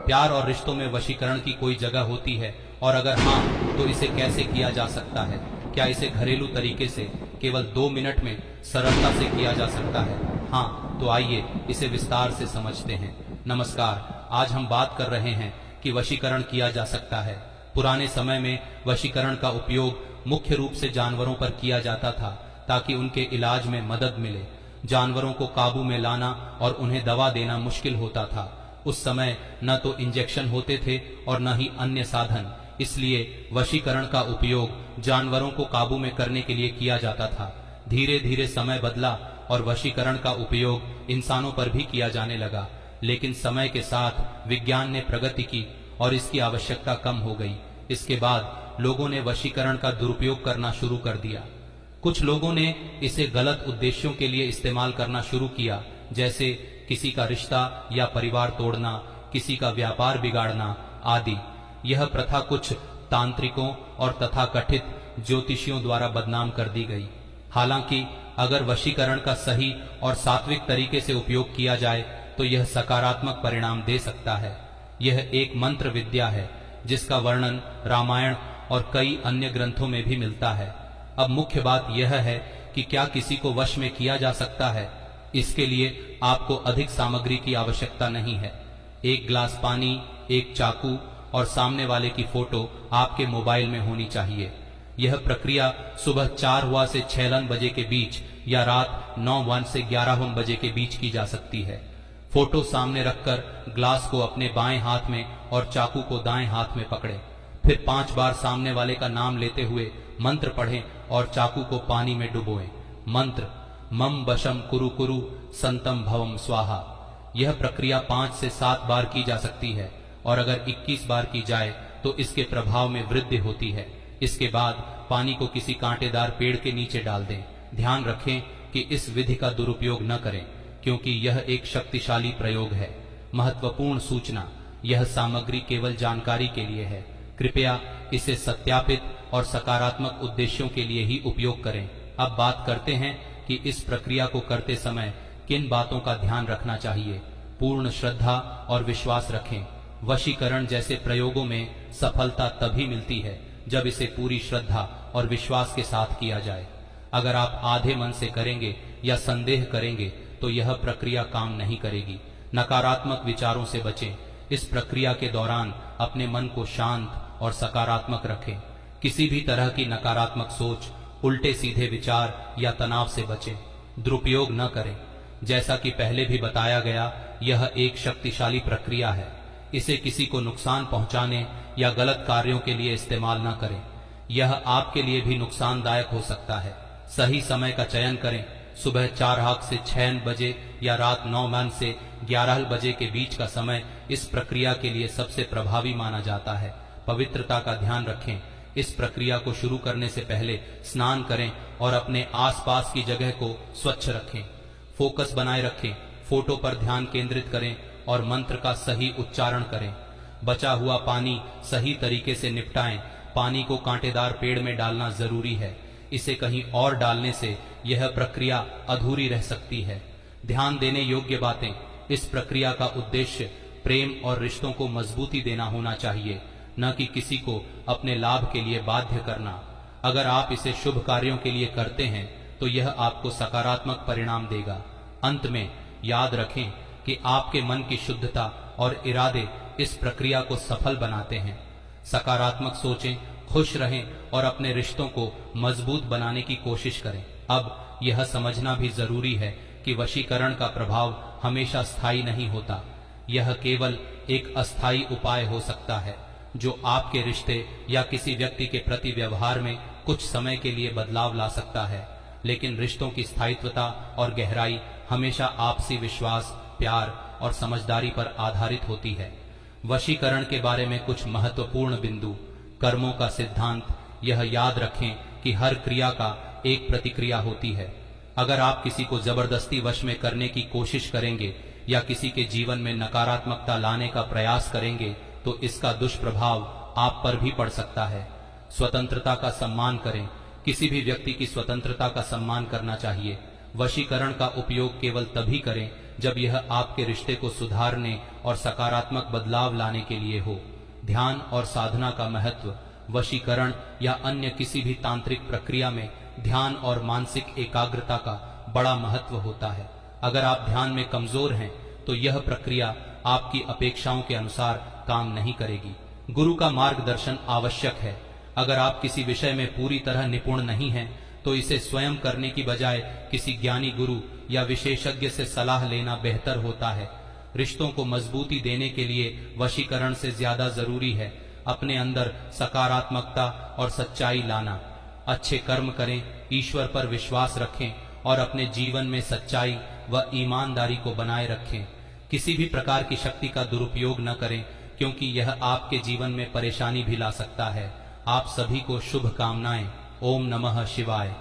प्यार और रिश्तों में वशीकरण की कोई जगह होती है, और अगर हाँ तो इसे कैसे किया जा सकता है? क्या इसे घरेलू तरीके से केवल 2 मिनट में सरलता से किया जा सकता है? हाँ, तो आइए इसे विस्तार से समझते हैं। नमस्कार, आज हम बात कर रहे हैं कि वशीकरण किया जा सकता है। पुराने समय में वशीकरण का उपयोग मुख्य रूप से जानवरों पर किया जाता था ताकि उनके इलाज में मदद मिले। जानवरों को काबू में लाना और उन्हें दवा देना मुश्किल होता था। उस समय न तो इंजेक्शन होते थे और न ही अन्य साधन, इसलिए वशीकरण का उपयोग जानवरों को काबू में करने के लिए किया जाता था। धीरे धीरे समय बदला और वशीकरण का उपयोग इंसानों पर भी किया जाने लगा, लेकिन समय के साथ विज्ञान ने प्रगति की और इसकी आवश्यकता कम हो गई। इसके बाद लोगों ने वशीकरण का दुरुपयोग करना शुरू कर दिया। कुछ लोगों ने इसे गलत उद्देश्यों के लिए इस्तेमाल करना शुरू किया, जैसे किसी का रिश्ता या परिवार तोड़ना, किसी का व्यापार बिगाड़ना आदि। यह प्रथा कुछ तांत्रिकों और तथाकथित ज्योतिषियों द्वारा बदनाम कर दी गई। हालांकि अगर वशीकरण का सही और सात्विक तरीके से उपयोग किया जाए तो यह सकारात्मक परिणाम दे सकता है। यह एक मंत्र विद्या है जिसका वर्णन रामायण और कई अन्य ग्रंथों में भी मिलता है। अब मुख्य बात यह है कि क्या किसी को वश में किया जा सकता है? इसके लिए आपको अधिक सामग्री की आवश्यकता नहीं है। 1 गिलास पानी, 1 चाकू और सामने वाले की फोटो आपके मोबाइल में होनी चाहिए। यह प्रक्रिया सुबह 4 से 6 बजे के बीच या रात 9 से 11 बजे के बीच की जा सकती है। फोटो सामने रखकर ग्लास को अपने बाएं हाथ में और चाकू को दाएं हाथ में पकड़ें। फिर 5 बार सामने वाले का नाम लेते हुए मंत्र पढ़ें और चाकू को पानी में डुबोएं। मंत्र मम बशम कुरु कुरु संतम भवम स्वाहा। यह प्रक्रिया 5 से 7 बार की जा सकती है और अगर 21 बार की जाए तो इसके प्रभाव में वृद्धि होती है। इसके बाद पानी को किसी कांटेदार पेड़ के नीचे डाल दें। ध्यान रखें कि इस विधि का दुरुपयोग न करें, क्योंकि यह एक शक्तिशाली प्रयोग है। महत्वपूर्ण सूचना, यह सामग्री केवल जानकारी के लिए है। कृपया इसे सत्यापित और सकारात्मक उद्देश्यों के लिए ही उपयोग करें। अब बात करते हैं कि इस प्रक्रिया को करते समय किन बातों का ध्यान रखना चाहिए। पूर्ण श्रद्धा और विश्वास रखें। वशीकरण जैसे प्रयोगों में सफलता तभी मिलती है जब इसे पूरी श्रद्धा और विश्वास के साथ किया जाए। अगर आप आधे मन से करेंगे या संदेह करेंगे तो यह प्रक्रिया काम नहीं करेगी। नकारात्मक विचारों से बचें। इस प्रक्रिया के दौरान अपने मन को शांत और सकारात्मक रखें। किसी भी तरह की नकारात्मक सोच, उल्टे सीधे विचार या तनाव से बचें। दुरुपयोग न करें। जैसा कि पहले भी बताया गया, यह एक शक्तिशाली प्रक्रिया है। इसे किसी को नुकसान पहुंचाने या गलत कार्यों के लिए इस्तेमाल न करें। यह आपके लिए भी नुकसानदायक हो सकता है। सही समय का चयन करें। सुबह 4 से 6 बजे या रात 9 से 11 बजे के बीच का समय इस प्रक्रिया के लिए सबसे प्रभावी माना जाता है। पवित्रता का ध्यान रखें। इस प्रक्रिया को शुरू करने से पहले स्नान करें और अपने आसपास की जगह को स्वच्छ रखें। फोकस बनाए रखें। फोटो पर ध्यान केंद्रित करें और मंत्र का सही उच्चारण करें। बचा हुआ पानी सही तरीके से निपटाएं। पानी को कांटेदार पेड़ में डालना जरूरी है। इसे कहीं और डालने से यह प्रक्रिया अधूरी रह सकती है। ध्यान देने योग्य बातें, इस प्रक्रिया का उद्देश्य प्रेम और रिश्तों को मजबूती देना होना चाहिए, न कि किसी को अपने लाभ के लिए बाध्य करना। अगर आप इसे शुभ कार्यों के लिए करते हैं तो यह आपको सकारात्मक परिणाम देगा। अंत में याद रखें कि आपके मन की शुद्धता और इरादे इस प्रक्रिया को सफल बनाते हैं। सकारात्मक सोचें, खुश रहें और अपने रिश्तों को मजबूत बनाने की कोशिश करें। अब यह समझना भी जरूरी है कि वशीकरण का प्रभाव हमेशा स्थायी नहीं होता। यह केवल एक अस्थायी उपाय हो सकता है जो आपके रिश्ते या किसी व्यक्ति के प्रति व्यवहार में कुछ समय के लिए बदलाव ला सकता है, लेकिन रिश्तों की स्थायित्वता और गहराई हमेशा आपसी विश्वास, प्यार और समझदारी पर आधारित होती है। वशीकरण के बारे में कुछ महत्वपूर्ण बिंदु। कर्मों का सिद्धांत, यह याद रखें कि हर क्रिया का एक प्रतिक्रिया होती है। अगर आप किसी को जबरदस्ती वश में करने की कोशिश करेंगे या किसी के जीवन में नकारात्मकता लाने का प्रयास करेंगे तो इसका दुष्प्रभाव आप पर भी पड़ सकता है। स्वतंत्रता का सम्मान करें। किसी भी व्यक्ति की स्वतंत्रता का सम्मान करना चाहिए। वशीकरण का उपयोग केवल तभी करें जब यह आपके रिश्ते को सुधारने और सकारात्मक बदलाव लाने के लिए हो। ध्यान और साधना का महत्व। वशीकरण या अन्य किसी भी तांत्रिक प्रक्रिया में ध्यान और मानसिक एकाग्रता का बड़ा महत्व होता है। अगर आप ध्यान में कमजोर हैं तो यह प्रक्रिया आपकी अपेक्षाओं के अनुसार काम नहीं करेगी। गुरु का मार्गदर्शन आवश्यक है। अगर आप किसी विषय में पूरी तरह निपुण नहीं हैं तो इसे स्वयं करने की बजाय किसी ज्ञानी गुरु या विशेषज्ञ से सलाह लेना बेहतर होता है। रिश्तों को मजबूती देने के लिए वशीकरण से ज्यादा जरूरी है अपने अंदर सकारात्मकता और सच्चाई लाना। अच्छे कर्म करें, ईश्वर पर विश्वास रखें और अपने जीवन में सच्चाई व ईमानदारी को बनाए रखें। किसी भी प्रकार की शक्ति का दुरुपयोग न करें, क्योंकि यह आपके जीवन में परेशानी भी ला सकता है। आप सभी को शुभकामनाएं। ओम नमः शिवाय।